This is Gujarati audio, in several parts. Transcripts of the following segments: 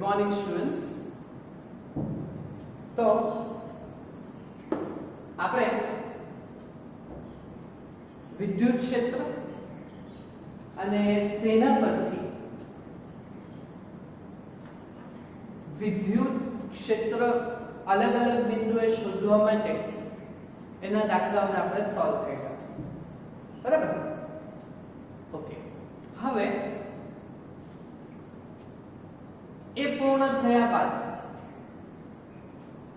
morning students. તો આપણે વિદ્યુત ક્ષેત્ર અને તેના પરથી વિદ્યુત ક્ષેત્ર અલગ અલગ બિંદુએ શોધવા માટે એના દાખલાઓને આપણે સોલ્વ કર્યા. બરાબર? ઓકે. હવે એ પૂર્ણ થયા બાદ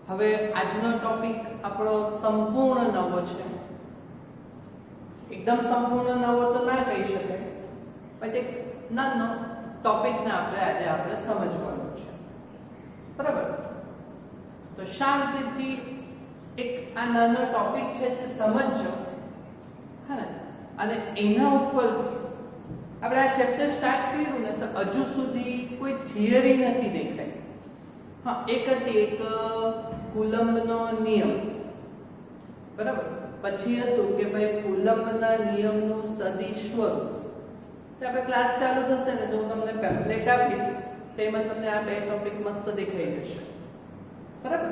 હવે આજનો ટોપિક આપણો સંપૂર્ણ નવો છે. એકદમ સંપૂર્ણ નવો તો ના કહી શકાય, પણ એક નાનો ટોપિકને આપણે સમજવાનું છે. બરાબર? તો શાંતિથી એક આ નાનો ટોપિક છે તે સમજજો, હા ને? અને એના ઉપરથી આપણે આ ચેપ્ટર સ્ટાર્ટ કર્યું ને તો હજુ સુધી કોઈ થિયરી નથી દેખાઈ. હા, એક કુલમ્બનો નિયમ. બરાબર? પછી હતું કે ભાઈ કુલમ્બના નિયમનું સદિશ સ્વરૂપ. તો આપણે ક્લાસ ચાલુ થશે ને તો હું તમને પેમ્પલેટ આપીશ, તેમાં તમને આ બે ટોપિક મસ્ત દેખાઈ જશે. બરાબર?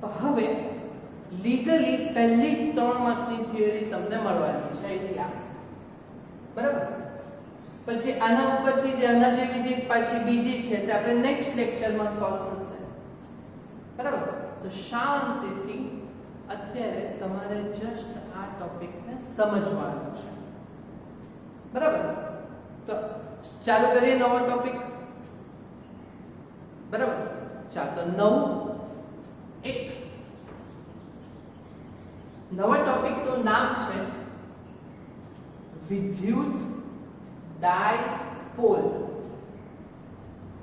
તો હવે લીગલી પહેલી 3 માર્કની થિયરી તમને મળવાની છે અહીંયા. બરાબર? પછી આના ઉપરથી જે આના જેવી જે પાછી બીજી છે તે આપણે નેક્સ્ટ લેક્ચરમાં સોલ્વ થશે. બરાબર? તો શાંતિથી અત્યારે તમારે જસ્ટ આ ટોપિકને સમજવાનું છે. બરાબર? તો ચાલુ કરીએ નવો ટોપિક. બરાબર? ચાલો તો નવા ટોપિકનું નામ છે વિદ્યુત ડાયપોલ.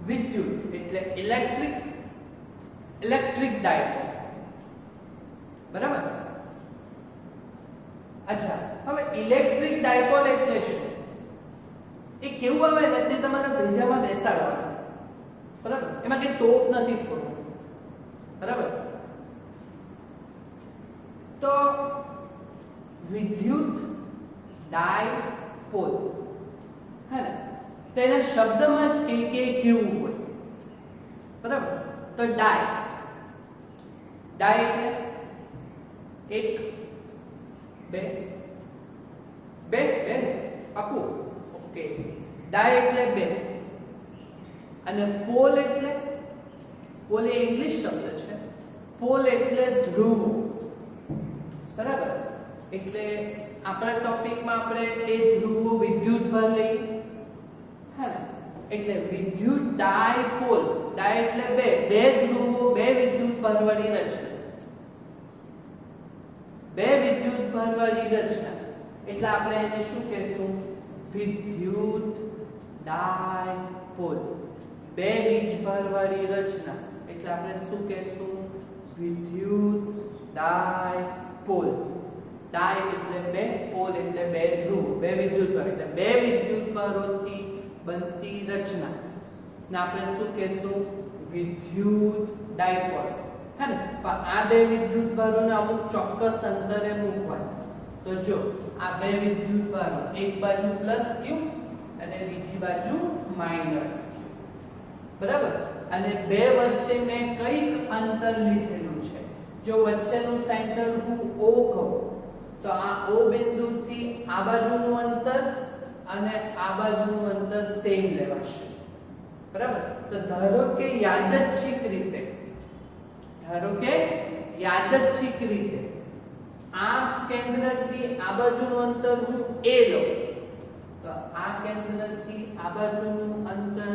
વિદ્યુત એટલે ઇલેક્ટ્રિક ડાયપોલ. બરાબર? અચ્છા, હવે ઇલેક્ટ્રિક ડાયપોલ એટલે શું? એ કેવું આવે ને તે તમારે ભેજામાં બેસાડવાનું. બરાબર? એમાં કઈ તોપ નથી થોડું. બરાબર? તો વિદ્યુત ડાયપોલ, હે ને? તો એના શબ્દમાં જ કે કેવું હોય. બરાબર? તો ડાય એટલે 1 2 પાકું. ઓકે. ડાય એટલે 2 અને પોલ એ ઇંગ્લિશ શબ્દ છે. પોલ એટલે ધ્રુવ. બરાબર? એટલે આપણા ટોપિકમાં આપણે એ ધ્રુવો વિદ્યુતભાર લઈએ, હા ને? એટલે વિદ્યુત ડાયપોલ. ડાય એટલે 2 ધ્રુવો, 2 વિદ્યુતભાર વાળી રચના. 2 વિદ્યુતભાર વાળી રચના એટલે આપણે એને શું કહેશું? વિદ્યુત ડાયપોલ. 2 વીજભાર વાળી રચના એટલે આપણે શું કહેશું? વિદ્યુત ડાયપોલ. ડાય એટલે 2, પોલ એટલે 2 ધ્રુવ, 2 વિદ્યુતભાર એટલે 2 વિદ્યુતભારોથી બનતી રચના ને આપણે શું કહેશું? વિદ્યુત ડાયપોલ. હે ને? પણ આ 2 વિદ્યુતભારોને અમુક ચોક્કસ અંતરે મૂકવાના. તો જો આ 2 વિદ્યુતભારો એક બાજુ પ્લસ ક્યુ અને બીજી બાજુ માઈનસ ક્યુ. બરાબર? અને 2 વચ્ચે મેં કઈક અંતર લીધેલું છે. જો વચ્ચેનું સેન્ટર હું O કહું તો આ O બિંદુથી આ બાજુનું અંતર અને આ બાજુનું અંતર સેમ લેવાશે. બરાબર? તો ધારો કે યાદચ્છિક રીતે આ કેન્દ્રથી આ બાજુનું અંતર હું A લઉં તો આ કેન્દ્રથી આ બાજુનું અંતર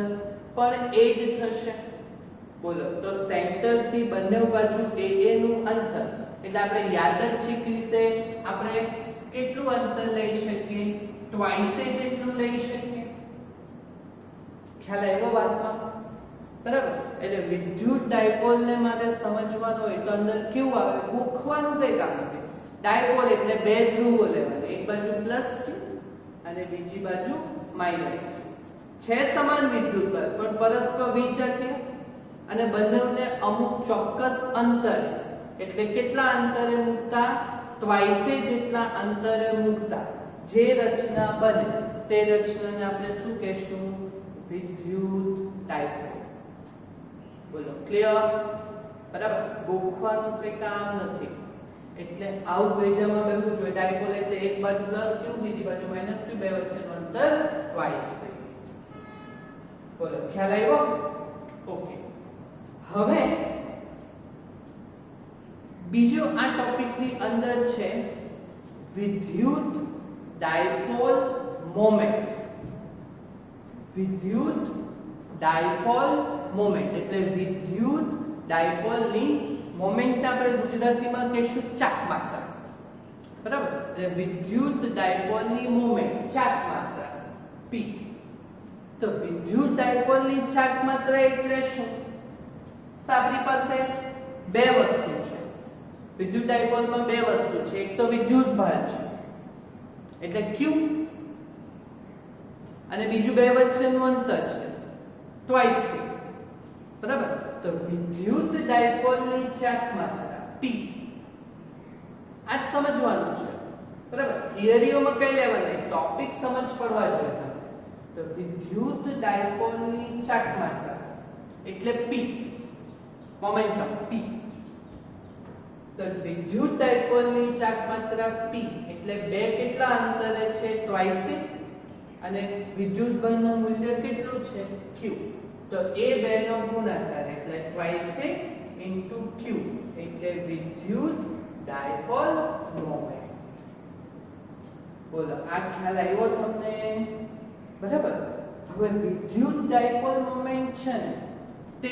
પણ A જ થશે. બોલો, તો સેન્ટર થી બંને બાજુ A નું અંતર એટલે આપણે યાદચ્છિક રીતે આપણે કેટલું અંતર લઈ શકીએ? ટ્વાઇસે જેટલું લઈ શકીએ. ખ્યાલ આવ્યો વાતમાં? બરાબર? એટલે વિદ્યુત ડાયપોલ ને મારે સમજવાનો હોય તો અંદર કેવું આવે? ગોખવાનું કઈ કામ નથી. ડાયપોલ એટલે 2 ધ્રુવો લેવાના, એક બાજુ પ્લસ ક્યુ અને બીજી બાજુ માઈનસ ક્યુ. છે સમાન વિદ્યુતભાર પણ પરસ્પર વિજાતીય અને બંનેને અમુક ચોક્કસ અંતર એટલે કેટલા અંતરે મૂકતા? ટ્વાઇસે જેટલા અંતરે મૂકતા જે રચના બને તે રચનાને આપણે શું કહેશું? વિદ્યુત ડાયપોલ. બોલો ક્લિયર? બરાબર, ગોખવાનું કઈ કામ નથી. એટલે આવું પેજામાં બેહવું જોઈએ. ડાયપોલ એટલે એક બાજુ +q બીજી બાજુ -q, બે વચ્ચેનું અંતર twice છે. બોલો ખ્યાલ આવ્યો? ઓકે. હવે બીજો આ ટોપિકની અંદર છે વિદ્યુત ડાયપોલ મોમેન્ટ. વિદ્યુત ડાયપોલ મોમેન્ટ એટલે વિદ્યુત ડાયપોલની મોમેન્ટ આપણે ગુજરાતીમાં કહીશું ચાક માત્રા. બરાબર, એટલે વિદ્યુત ડાયપોલની મોમેન્ટ ચાક માત્રા p. તો વિદ્યુત ડાયપોલની ચાક માત્રા એટલે શું? તો આપણી પાસે બે વસ્તુ છે. વિદ્યુત ડાયપોલમાં બે વસ્તુ છે. એક તો વિદ્યુત ભાર છે એટલે q, અને બીજું બે વચ્ચેનું અંતર છે twice c. બરાબર, તો વિદ્યુત ડાયપોલની ચાક માત્રા p આ જ સમજવાનું છે. બરાબર, થિયરીઓમાં કઈ લેવા નહીં, ટોપિક સમજ પડવા જોઈએ તમે. તો વિદ્યુત ડાયપોલની ચાક માત્રા એટલે p, મોમેન્ટમ p. તો વિદ્યુત ડાયપોલની ચાક માત્રા p એટલે બે કેટલા અંતરે છે twice, અને વિદ્યુત ભારનું મૂલ્ય કેટલું છે q. તો એ બેનો ગુણાકાર એટલે twice into q એટલે વિદ્યુત ડાયપોલ મોમેન્ટ. બોલો આ ખ્યાલ આવ્યો તમને? બરાબર. હવે વિદ્યુત ડાયપોલ મોમેન્ટ છે ને તે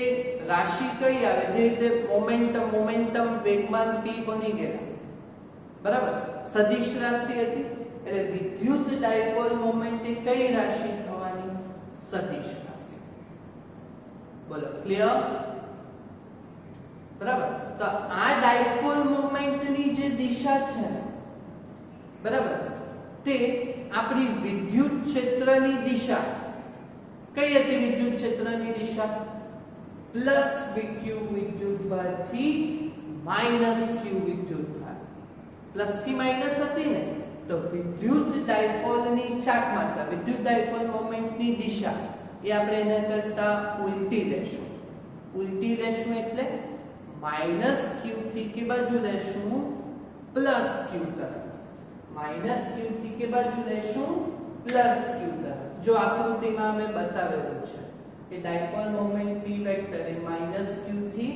રાશિ કઈ આવે? જે રીતે મોમેન્ટમ વેગમાન p બની ગયા. બરાબર, સદિશ રાશિ હતી એટલે વિદ્યુત ડાયપોલ મોમેન્ટ એ કઈ રાશિ થવાની? સદિશ રાશિ. બોલો ક્લિયર? બરાબર, તો આ ડાયપોલ મોમેન્ટની જે દિશા છે ને, બરાબર, તે આપણી વિદ્યુત ક્ષેત્રની દિશા કઈ હતી? વિદ્યુત ક્ષેત્રની દિશા +vq વિદ્યુતભાર થી -q વિદ્યુતભાર. પ્લસ થી માઈનસ હતી ને, તો વિદ્યુત ડાયપોલની ચાક માત્રા, વિદ્યુત ડાયપોલ મોમેન્ટની દિશા એ આપણે એના કરતા ઉલટી લેશું. ઉલટી લેશું એટલે -q થી કે બાજુ લેશું +q તરફ. -q થી કે બાજુ લેશું +q તરફ. જો આકૃતિમાં અમે બતાવેલું છે કે ડાયપોલ મોમેન્ટ p વેક્ટર એ -q થી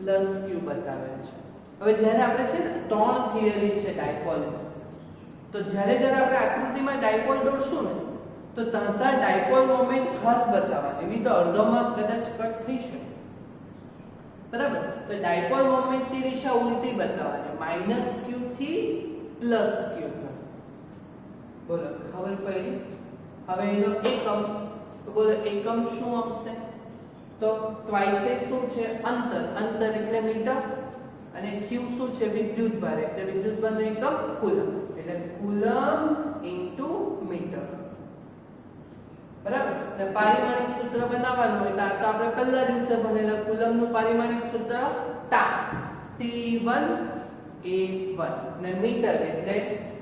+q બતાવેલ છે. હવે જ્યારે આપણે છે ને ત્રણ થિયરી છે ડાયપોલની, તો જ્યારે આપણે આકૃતિમાં ડાયપોલ દોરશું ને તો ત્યાં ડાયપોલ મોમેન્ટ ખાસ બતાવવાની, એવી તો અડધોમાં કદાચ કટ થઈ શકે. બરાબર, તો ડાયપોલ મોમેન્ટની દિશા ઉલટી બતાવવાની, -q થી +q. બોલો ખબર પડી? હવે એનો એકમ, તો બોલો એકમ શું આવશે? તો twice શું છે? અંતર. અંતર એટલે મીટર, અને q શું છે? વિદ્યુતભાર. એટલે વિદ્યુતભારનો એકમ કુલમ. એટલે કુલમ ઇન્ટુ મીટર. બરાબર, ને પારિમાણિક સૂત્ર બનાવવાનું હોય તો આપણે પહેલા દિવસે ભણેલા કુલમનું પારિમાણિક સૂત્ર ટા, T1 A1, ને મીટર એટલે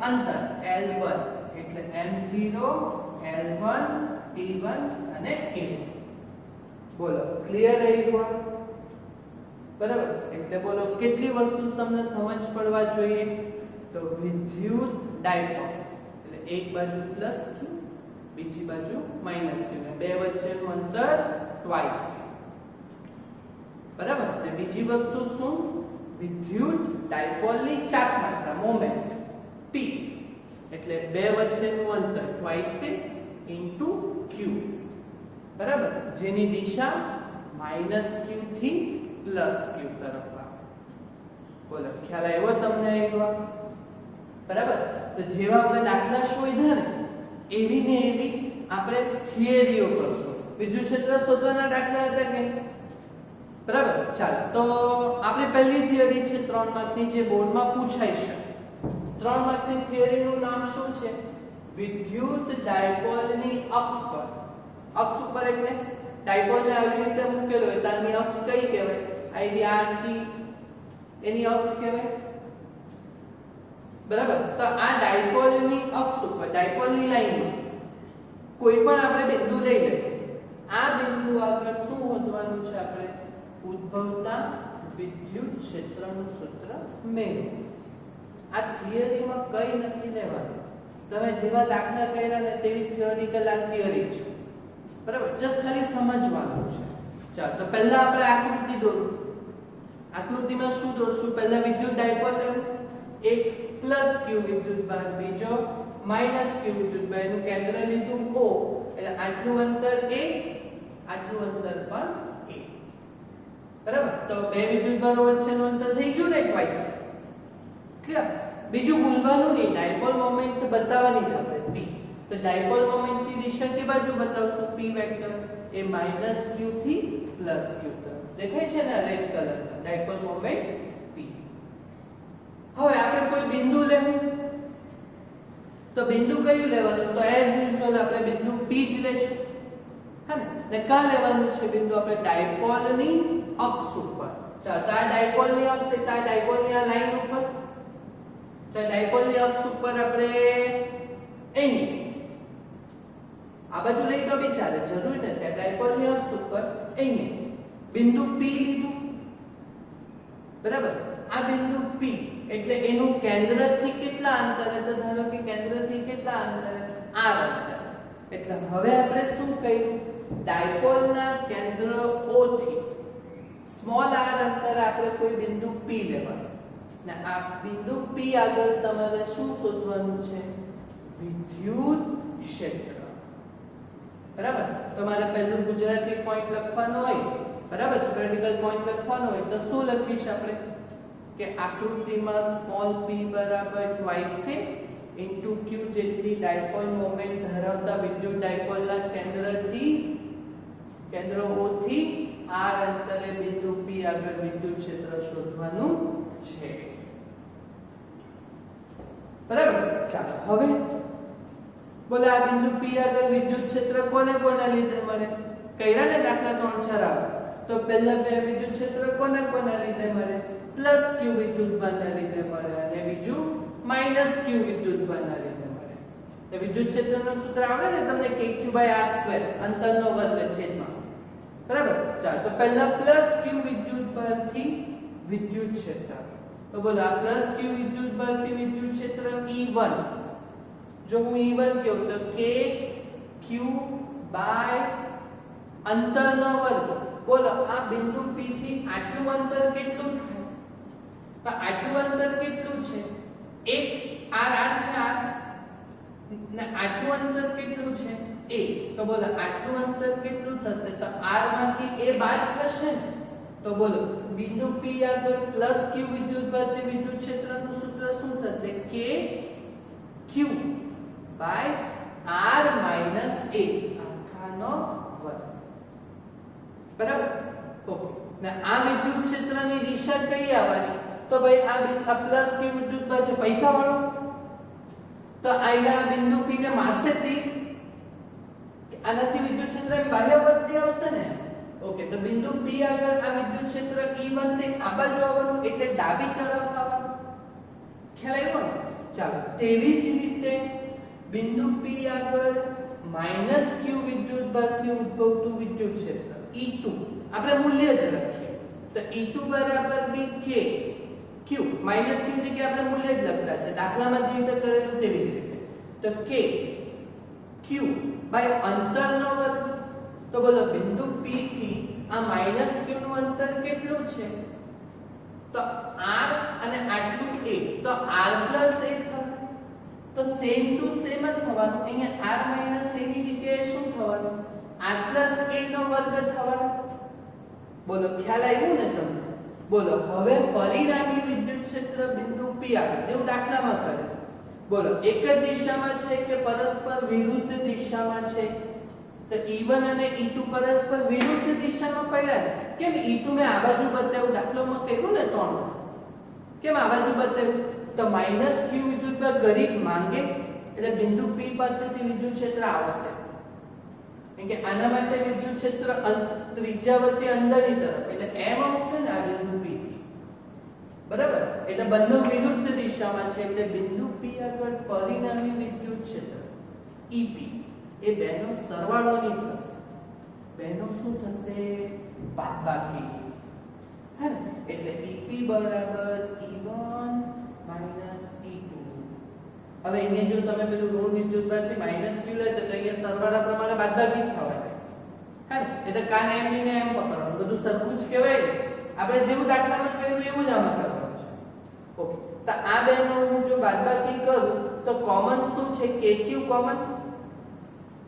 અંતર L1 એટલે M0 L1 T1 અને A1. બોલો ક્લિયર રહી ગયું? બરાબર, એટલે બોલો કેટલી વસ્તુ તમને સમજ પડવા જોઈએ? તો વિદ્યુત ડાયપોલ એટલે એક બાજુ +q બીજી બાજુ -q, ને બે વચ્ચેનું અંતર twice. બરાબર, ને બીજી વસ્તુ શું? વિદ્યુત ડાયપોલની ચાક માત્રા મોમેન્ટ p એટલે બે વચ્ચેનું અંતર twice into q. બરાબર, જેની દિશા -q થી +q તરફ આવે. બોલો ખ્યાલ આવ્યો તમને? આવ્યો? બરાબર, તો જેવા આપણે દાખલા શોધ્યા ને એવી ને એવી આપણે થિયરીઓ કરશું. વિદ્યુત ક્ષેત્ર શોધવાના દાખલા હતા કે? બરાબર, ચાલો તો આપણે પહેલી થિયરી છે 3 માર્કની, જે બોર્ડમાં પૂછાઈ શકે. 3 માર્કની થિયરીનું નામ શું છે? વિદ્યુત ડાયપોલની અક્ષ પર. અક્ષ ઉપર એટલે ડાયપોલને આવી રીતે મૂકેલો હોય તો આની અક્ષ કઈ કહેવાય? આઈડી આરથી એની અક્ષ કહેવાય. બરાબર, તો આ ડાયપોલની અક્ષ ઉપર, ડાયપોલની લાઈનમાં કોઈ પણ આપણે બિંદુ લઈ લઈએ. આ બિંદુ આગળ શું શોધવાનું છે આપણે? ઉદ્ભવતા વિદ્યુત ક્ષેત્રનું સૂત્ર મેળવો. આ થિયરીમાં કઈ નથી લેવાનું. તમે જેવા દાખલા કર્યા ને તેવી થિયોરિકલ આ થિયરી છે, બરાબર? જસ્ટ ખાલી સમજવાનું છે. ચાલો, તો પહેલા આપણે આકૃતિ દોરો. આકૃતિમાં શું દોરશું? પહેલા વિદ્યુત ડાયપોલ લેવું, એક પ્લસ ક્યુ વિદ્યુત ભાર, બીજો માઈનસ ક્યુ વિદ્યુત ભાર. એનું કેન્દ્ર લીધું O, એટલે આટલું અંતર A, આટલું અંતર પણ A, બરાબર? તો બે વિદ્યુત ભારો વચ્ચેનું અંતર થઈ ગયું ને ટ્વાઇસ. ક્લિયર? બીજું ભૂલવાનું નહીં, ડાયપોલ મોમેન્ટ બતાવવાની છે આપણે P. તો ડાયપોલ મોમેન્ટની દિશા કે બાજુ બતાવશું? P વેક્ટર એ માઈનસ q થી પ્લસ q તરફ. દેખાય છે ને red colour? Dipole moment P. હવે આપણે કોઈ બિંદુ લેવું, તો બિંદુ કયું લેવાનું? તો એઝ યુઝ્યુઅલ આપણે બિંદુ P જ લેશું, હે ને? કા લેવાનું છે બિંદુ? આપણે ડાયપોલની અક્ષ ઉપર. ચાલો, તો આ ડાયપોલની અક્ષ એટલે આ ડાયપોલની આ લાઈન ઉપર. ચાલો, ડાયપોલની અક્ષ ઉપર આપણે અહીં આ બાજુ લઈ તો બી ચાલે, જરૂરી નથી. ડાયપોલની અક્ષ ઉપર અહીં બિંદુ P લીધું, બરાબર? આ બિંદુ P એટલે એનું કેન્દ્રથી કેટલા અંતરે? તો ધારો કે કેન્દ્રથી કેટલા અંતરે? r અંતરે. એટલે હવે આપણે શું કર્યું? ડાયપોલના કેન્દ્ર O થી સ્મોલ r અંતરે આપણે કોઈ બિંદુ P લેવાનું. ને આ બિંદુ P આગળ તમારે શું શોધવાનું છે? વિદ્યુત ક્ષેત્ર, બરાબર? તમારે પહેલું ગુજરાતી પોઈન્ટ લખવાનો હોય, બરાબર? થિયોરેટિકલ પોઈન્ટ લખવાનો હોય તો શું લખીશ આપણે? કે આકૃતિમાં સ્મોલ p બરાબર ટ્વાઇસ a ઇન્ટુ q, જેથી ડાયપોલ મોમેન્ટ ધરાવતા વિદ્યુત ડાયપોલના કેન્દ્રથી કેન્દ્ર O થી r અંતરે બિંદુ P આગળ વિદ્યુત ક્ષેત્ર શોધવાનું છે, બરાબર? ચાલો, હવે બોલે આ બિંદુ P આગળ વિદ્યુત ક્ષેત્ર કોને કોના લીધે મળે? કર્યા ને દાખલા 3 4 આવે તો પહેલા બે વિદ્યુત ક્ષેત્ર કોને કોના લીધે મળે? પ્લસ q વિદ્યુત ભારના લીધે મળે, અને બીજું માઈનસ q વિદ્યુત ભારના લીધે મળે. તો વિદ્યુત ક્ષેત્રનું સૂત્ર આવડે ને તમને? kq/r², અંતરનો વર્ગ છેદમાં, બરાબર? ચાલો, તો પહેલા પ્લસ q વિદ્યુત ભારથી વિદ્યુત ક્ષેત્ર. તો બોલો આ પ્લસ q વિદ્યુત ભારથી વિદ્યુત ક્ષેત્ર E1. જો હું E1 કહું તો kq બાય અંતરનો વર્ગ. બોલો આ બિંદુ P થી આટલું અંતર કેટલું થાય? તો આટલું અંતર કેટલું છે? 1 r છે r, ને આટલું અંતર કેટલું છે? a. તો બોલો આટલું અંતર કેટલું થશે? તો r માંથી a બાદ થશે ને? તો બોલો બિંદુ P આગળ પ્લસ q વિદ્યુત ભારથી વિદ્યુત ક્ષેત્રનું સૂત્ર શું થશે? k q by r minus a આખાનો વર્ગ, બરાબર? ઓકે. ને આ વિદ્યુત ક્ષેત્રની દિશા કઈ આવવાની? તો ભાઈ આ પ્લસ q વિદ્યુત ભાર છે પૈસા વાળો, તો આયલા બિંદુ P ને મારશે તીર, આનાથી વિદ્યુત ક્ષેત્ર બાહ્યવર્તી આવશે ને? ઓકે, તો બિંદુ P આગળ આ વિદ્યુત ક્ષેત્ર E1 તે આ બાજુ આવવાનું, એટલે ડાબી તરફ આવવાનું. ખ્યાલ આવ્યો ને? ચાલો, તેવી જ રીતે બિંદુ P આગળ માઈનસ q વિદ્યુત ભારથી ઉદ્ભવતું વિદ્યુત ક્ષેત્ર E2 આપણે મૂલ્ય જ લખીએ. તો E2 બરાબર બી k q માઈનસ q જગ્યાએ આપણે મૂલ્ય જ લખતા છે, દાખલામાં જે રીતે કરેલું તેવી જ રીતે. તો k q બાય અંતરનો વર્ગ. તો બોલો બિંદુ P થી આ માઈનસ q નું અંતર કેટલું છે? તો r અને આટલું a, તો r a થશે. તો સેમ ટુ સેમ જ થવાનું. અહીંયા r a ની જગ્યાએ શું થવાનું? r a નો વર્ગ થવાનો. બોલો ખ્યાલ આવ્યો ને તમને? બોલો હવે પરિણામી વિદ્યુત ક્ષેત્ર બિંદુ P આગળ જેવું દાખલામાં કરે. બોલો એક જ દિશામાં છે કે પરસ્પર વિરુદ્ધ દિશામાં છે? તો E1 અને E2 પરસ્પર વિરુદ્ધ દિશામાં પડ્યા ને? કેમ E2 મેં આ બાજુ બતાવ્યું, દાખલામાં કર્યું ને 3. કેમ આ બાજુ બતાવ્યું? તો માઈનસ q વિદ્યુત ભાર ગરીબ માંગે, એટલે બિંદુ P પાસેથી વિદ્યુત ક્ષેત્ર આવશે. કેમ કે આના માટે વિદ્યુત ક્ષેત્ર ત્રિજ્યાવર્તી અંદરની તરફ, એટલે m આવશે ને આ બિંદુ P થી, બરાબર? એટલે બંને વિરુદ્ધ દિશામાં છે, એટલે બિંદુ P આગળ પરિણામી વિદ્યુત ક્ષેત્ર EP એ બેનો સરવાળો નહીં થશે. બેનો શું થશે બાદબાકી હે ને એટલે EP બરાબર E1 E2 હવે અહીંયા જો તમે પેલું ઋણ વિદ્યુતભારથી માઈનસ q લે તો અહીંયા સરવાળા પ્રમાણે બાદબાકી જ થવાય હે ને એટલે કાન એમ ને એમ પકડવાનું બધું સરખું જ કહેવાય ને આપણે જેવું દાખલામાં કર્યું એવું જ આમાં કરવાનું છે ઓકે તો આ બેનો હું જો બાદબાકી કરું તો કોમન શું છે kq કોમન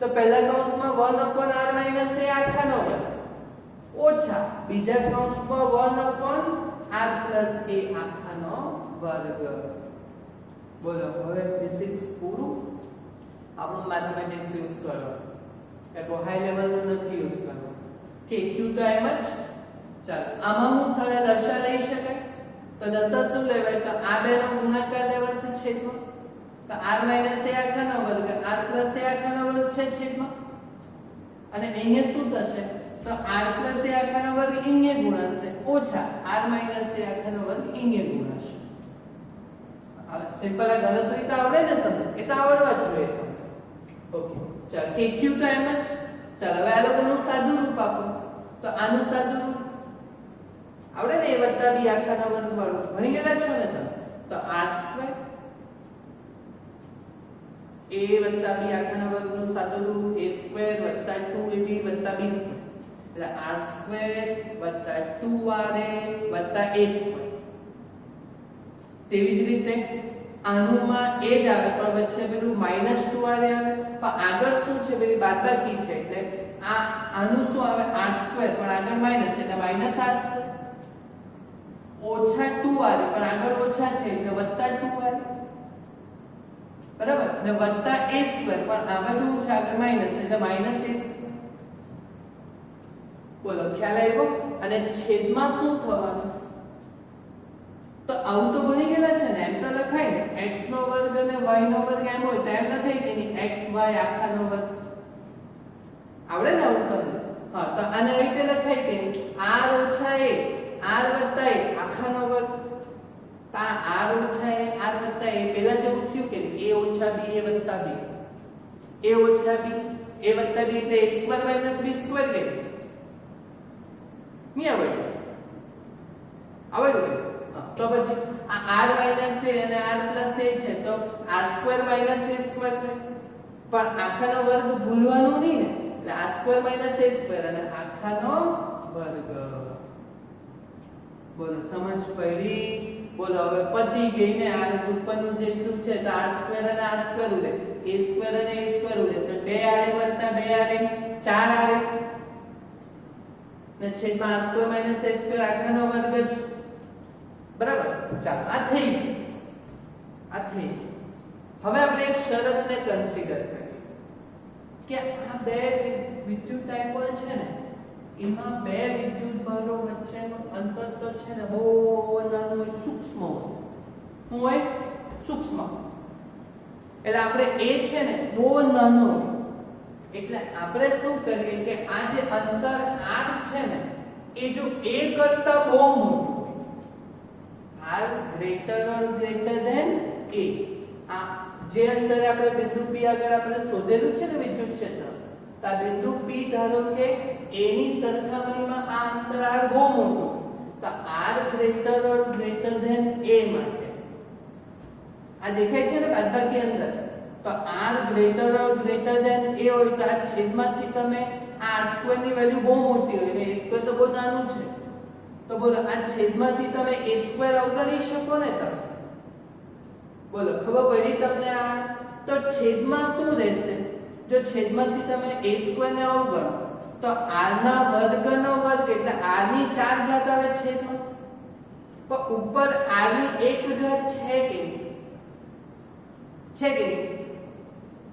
તો પહેલા કૌંસમાં 1/r - a આખાનો વર્ગ ઓછા બીજા કૌંસમાં 1/r + a આખાનો વર્ગ બોલો હવે ફિઝિક્સ પૂરું આપણો મેથમેટિક્સ યુઝ કરો એ બહુ હાઈ લેવલનું નથી યુઝ કરવું kq તો એમ જ ચાલ આમાં હું થાય દશા લઈ શકાય તો દશા શું લેવાય તો આ બેનો ગુણાકાર લેવાશે છેદમાં તો r - a આખાનો વર્ગ r + a આખાનો વર્ગ છે છેદમાં અને અહીંયા શું થશે તો r + a આખાનો વર્ગ અહીંયા ગુણાશે ઓછા r - a આખાનો વર્ગ અહીંયા ગુણાશે હવે સિમ્પલ આ ગણતરી તો આવડે ને તમને એ તો આવડવા જ જોઈએ ઓકે ચાલ kq તો એમ જ ચાલ હવે આ લોકોનું સાદું રૂપ આપો તો આનું સાદું રૂપ આવડે ને a + b આખાનો વર્ગ વાળું ભણી ગયેલા છો ને તમે તો r² a + b આખાના વર્ગનું સાદું રૂપ a² + 2ab + b² એટલે r² + 2ra + a². તેવી જ રીતે આનુંમાં એ જ આવે પણ વચ્ચે પેલું -2ra આવે પણ આગળ શું છે પેલી બાદબાકી છે એટલે આનું શું આવે r² પણ આગળ માઈનસ એટલે -r² ઓછા 2r પણ આગળ ઓછા છે એટલે +2r બરાબર ને વત્તા a² પણ આગળ શું છે આગળ માઈનસ એટલે -a². બોલો ખ્યાલ આવ્યો અને છેદમાં શું થવાનું તો આવું તો ભણી ગયેલા છે ને એમ તો લખાય ને x નો વર્ગ અને y નો વર્ગ એમ હોય તો એમ લખાય કે નહીં xy આખાનો વર્ગ આવડે ને આવું તમને હા તો આને આવી રીતે લખાય કે r ઓછા a r વત્તા a આખાનો વર્ગ તા r ઓછા a r વત્તા a પહેલા જેવું થયું કે a ઓછા b a વત્તા b a ઓછા b a વત્તા b એટલે a² - b² કે નહીં આવડ્યું તો પછી આ r - a અને r + a છે તો r² - a² પણ આખાનો વર્ગ ભૂલવાનું નહીં ને એટલે r² - a² અને આખાનો વર્ગ બોલો સમજ પડી બોલો હવે પતી ગઈ ને આ રૂપનું જેટલું છે તો r² અને r² ઉડે a² અને a² ઉડે તો 2ra + 2ra 4ra ને છેદમાં r² - a² આખાનો વર્ગ જ બરાબર ચાલો આ થઈ હવે આપણે એક શરતને કન્સિડર કરીએ કે આ બે વિદ્યુત ડાયપોલ છે ને એમાં બે વિદ્યુતભારો વચ્ચેનું અંતર તો છે ને બહુ નાનું સૂક્ષ્મ હોય સૂક્ષ્મ એટલે આપણે એ છે ને બહુ નાનો એટલે આપણે શું કરીએ કે આ જે અંતર r છે ને એ જો a કરતા બહુ મોટું r greater or greater than a આ જે અંતરે આપણે બિંદુ p આગળ આપણે શોધેલું છે ને વિદ્યુત ક્ષેત્ર તો આ બિંદુ p ધારો કે a ની સરખામણીમાં આ અંતર r બહુ મોટું તો r greater or greater than a માટે આ દેખાય છે ને બાદબાકી અંદર તો r greater or greater than a હોય તો આ છેદમાંથી તમે આ r² ની વેલ્યુ બહુ મોટી હોય અને a² તો બહુ નાનું છે તો બોલો આ છેદમાંથી તમે a² અવગણી શકો ને તમે બોલો ખબર પડી તમને આ તો છેદમાં શું રહેશે જો છેદમાંથી તમે a² ને અવગણો તો r ના વર્ગનો વર્ગ એટલે r ની 4 ઘાત આવે છેદમાં પણ ઉપર r ની 1 ઘાત છે કે નહીં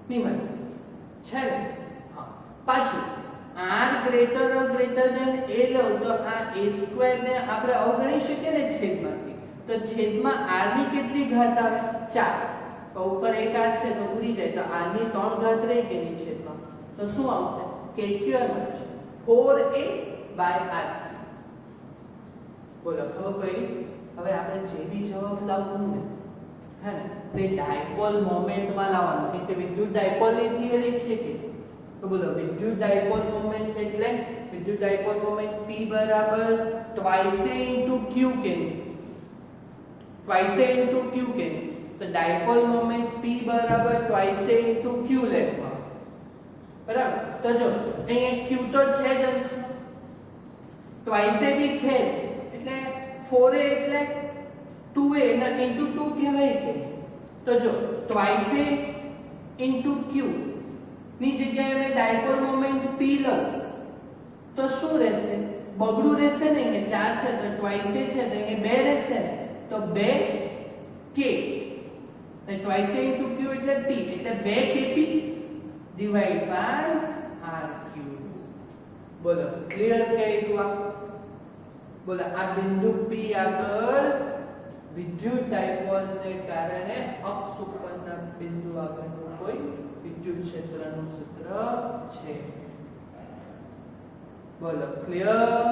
નિમન છે ને હા પાછું r greater or greater than a લો તો આ a² ને આપણે અવગણી શકીએ ને છેદમાંથી તો છેદમાં r ની કેટલી ઘાત આવે 4 તો ઉપર એક r છે તો ઉડી જાય તો r ની 3 ઘાત રહી કે ની છેદમાં તો શું આવશે kq મળશે 4a/r બોલો ખબર પડી હવે આપણે જે બી જવાબ લાવવું ને હે ને તે ડાયપોલ મોમેન્ટમાં લાવવાનું કે વિદ્યુત ડાયપોલની થિયરી છે કે તો બોલો વિદ્યુત ડાયપોલ મોમેન્ટ એટલે વિદ્યુત ડાયપોલ મોમેન્ટ P બરાબર twice into q કેની twice into q કેની તો ડાયપોલ મોમેન્ટ P બરાબર twice into q લેવા બરાબર તો જો અહીંયા q તો છે જ અંશમાં twice બી છે એટલે 4a એટલે 2a ના into 2 કહેવાય કે તો જો twice into q ની જગ્યાએ મેં ડાયપોલ મોમેન્ટ p લઉં તો શું રહેશે બગડું રહેશે ને કે 4 છે તો twice છે તો અહીંયા 2 રહેશે ને તો 2k તો twice into q એટલે p એટલે 2kp divide by r3 બોલો ક્લિયર કઈ આ બોલો આ બિંદુ p આગળ વિદ્યુત ડાયપોલ ને કારણે અક્ષ ઉપરના બિંદુ આગળનું કોઈ વિદ્યુત ક્ષેત્રનું સૂત્ર છે બોલો ક્લિયર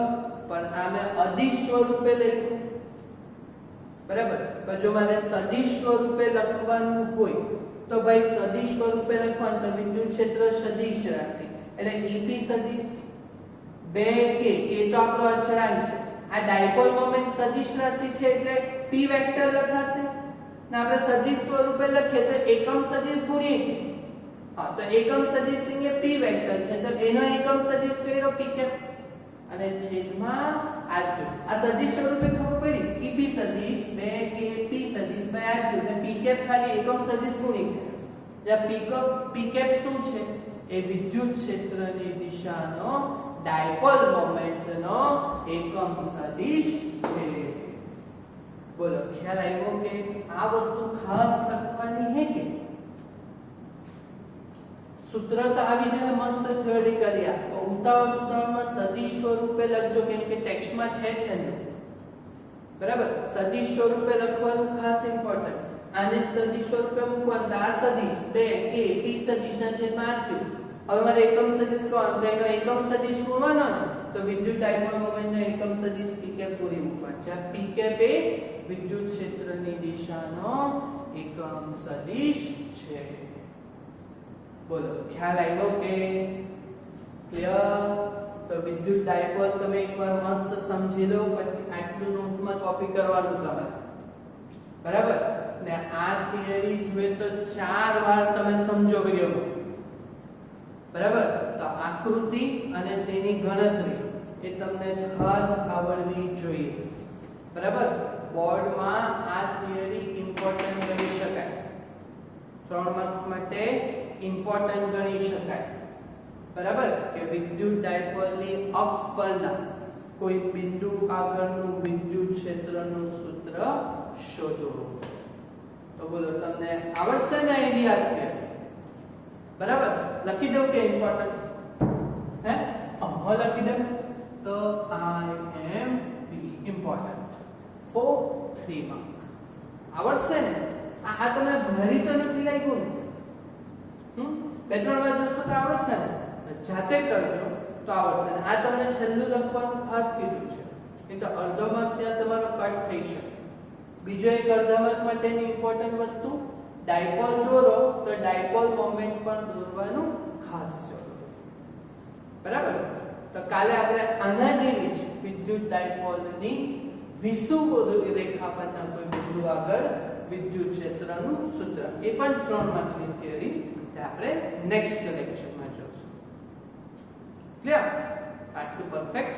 પણ આ મેં અદિશ સ્વરૂપે લખ્યું બરાબર પણ જો મને સદિશ સ્વરૂપે લખવાનું હોય તો ભાઈ સદિશ સ્વરૂપે લખવાનું તો વિદ્યુત ક્ષેત્ર સદિશ રાશિ એટલે EP સદિશ 2k કે તો આપણો અચળાંક છે આ ડાયપોલ મોમેન્ટ સદિશ રાશિ છે એટલે p વેક્ટર લખાશે ને આપણે સદિશ સ્વરૂપે લખીએ તો એકમ સદિશ ગુણ્યા હા તો એકમ સદિશ એ p વેક્ટર છે તો એનો એકમ સદિશ કયો pk અને છેદમાં r3 આ સદિશ સ્વરૂપે ખબર પડી EP સદિશ 2k p સદિશ r3 ને pk ખાલી એકમ સદિશ ગુણ્યા જ્યાં pk શું છે એ વિદ્યુત ક્ષેત્રની દિશાનો ડાયપોલ મોમેન્ટનો એકમ સદિશ છે બોલો ખ્યાલ આવ્યો કે આ વસ્તુ ખાસ લખવાની છે કે સૂત્ર તો આવી જાય મસ્ત થિયોરિકલી આ તો ઉતાવળમાં સદિશ સ્વરૂપે લખજો કેમ કે ટેક્સ્ટમાં છે ને બરાબર સદિશ સ્વરૂપે લખવાનું ખાસ ઇમ્પોર્ટન્ટ આને સદિશ સ્વરૂપે મૂકવાનું આ સદિશ 2k p સદિશ ના છેદમાં r3 હવે મારે એકમ સદિશ કોણ તો એનો એકમ સદિશ પૂરવાનો ને તો વિદ્યુત ડાયપોલ મોમેન્ટનો એકમ સદિશ pk પૂરી મૂકવાનો જ્યાં pk એ વિદ્યુત ક્ષેત્રની દિશાનો એકમ સદિશ છે બોલો ખ્યાલ આવ્યો કે ક્લિયર તો વિદ્યુત ડાયપોલ તમે એકવાર મસ્ત સમજી લો પછી આટલું નોટમાં કોપી કરવાનું તમારે બરાબર ને આ થિયરી જોઈએ તો 4 વાર તમે સમજો વિડિયોમાં બરાબર તો આકૃતિ અને તેની ગણતરી એ તમને ખાસ આવડવી જોઈએ બરાબર બોર્ડમાં આ થિયરી ઇમ્પોર્ટન્ટ ગણી શકાય 3 માર્ક્સ માટે ઇમ્પોર્ટન્ટ ગણી શકાય બરાબર કે વિદ્યુત ડાયપોલની અક્ષ પરના કોઈ બિંદુ આગળનું વિદ્યુત ક્ષેત્રનું સૂત્ર શોધો તો બોલો તમને આવડશે ને આઈડિયા છે બરાબર લખી દઉં કે ઇમ્પોર્ટન્ટ હે હું લખી દઉં તો I am P important for 3 mark આવડશે ને આ તમને ભરી તો નથી લાગ્યું ને બે ત્રણ વાર જોશો તો આવડશે ને જાતે કરજો તો આવડશે ને આ તમને છેલ્લું લખવાનું ખાસ કીધું છે નહીં તો અડધો માર્ક ત્યાં તમારો કટ થઈ શકે બીજો એક અડધા માર્ક માટેની ઇમ્પોર્ટન્ટ વસ્તુ ડાયપોલ દોરો તો ડાયપોલ મોમેન્ટ પણ દોરવાનું ખાસ જરૂરી બરાબર તો કાલે આપણે આના જેવી જ વિદ્યુત ડાયપોલની વિષુવવૃત્ત રેખા પરના કોઈ બિંદુ આગળ વિદ્યુત ક્ષેત્રનું સૂત્ર એ પણ 3 માર્કની થિયરી આપણે નેક્સ્ટ લેક્ચરમાં જોઈશું ક્લિયર આટલું પરફેક્ટ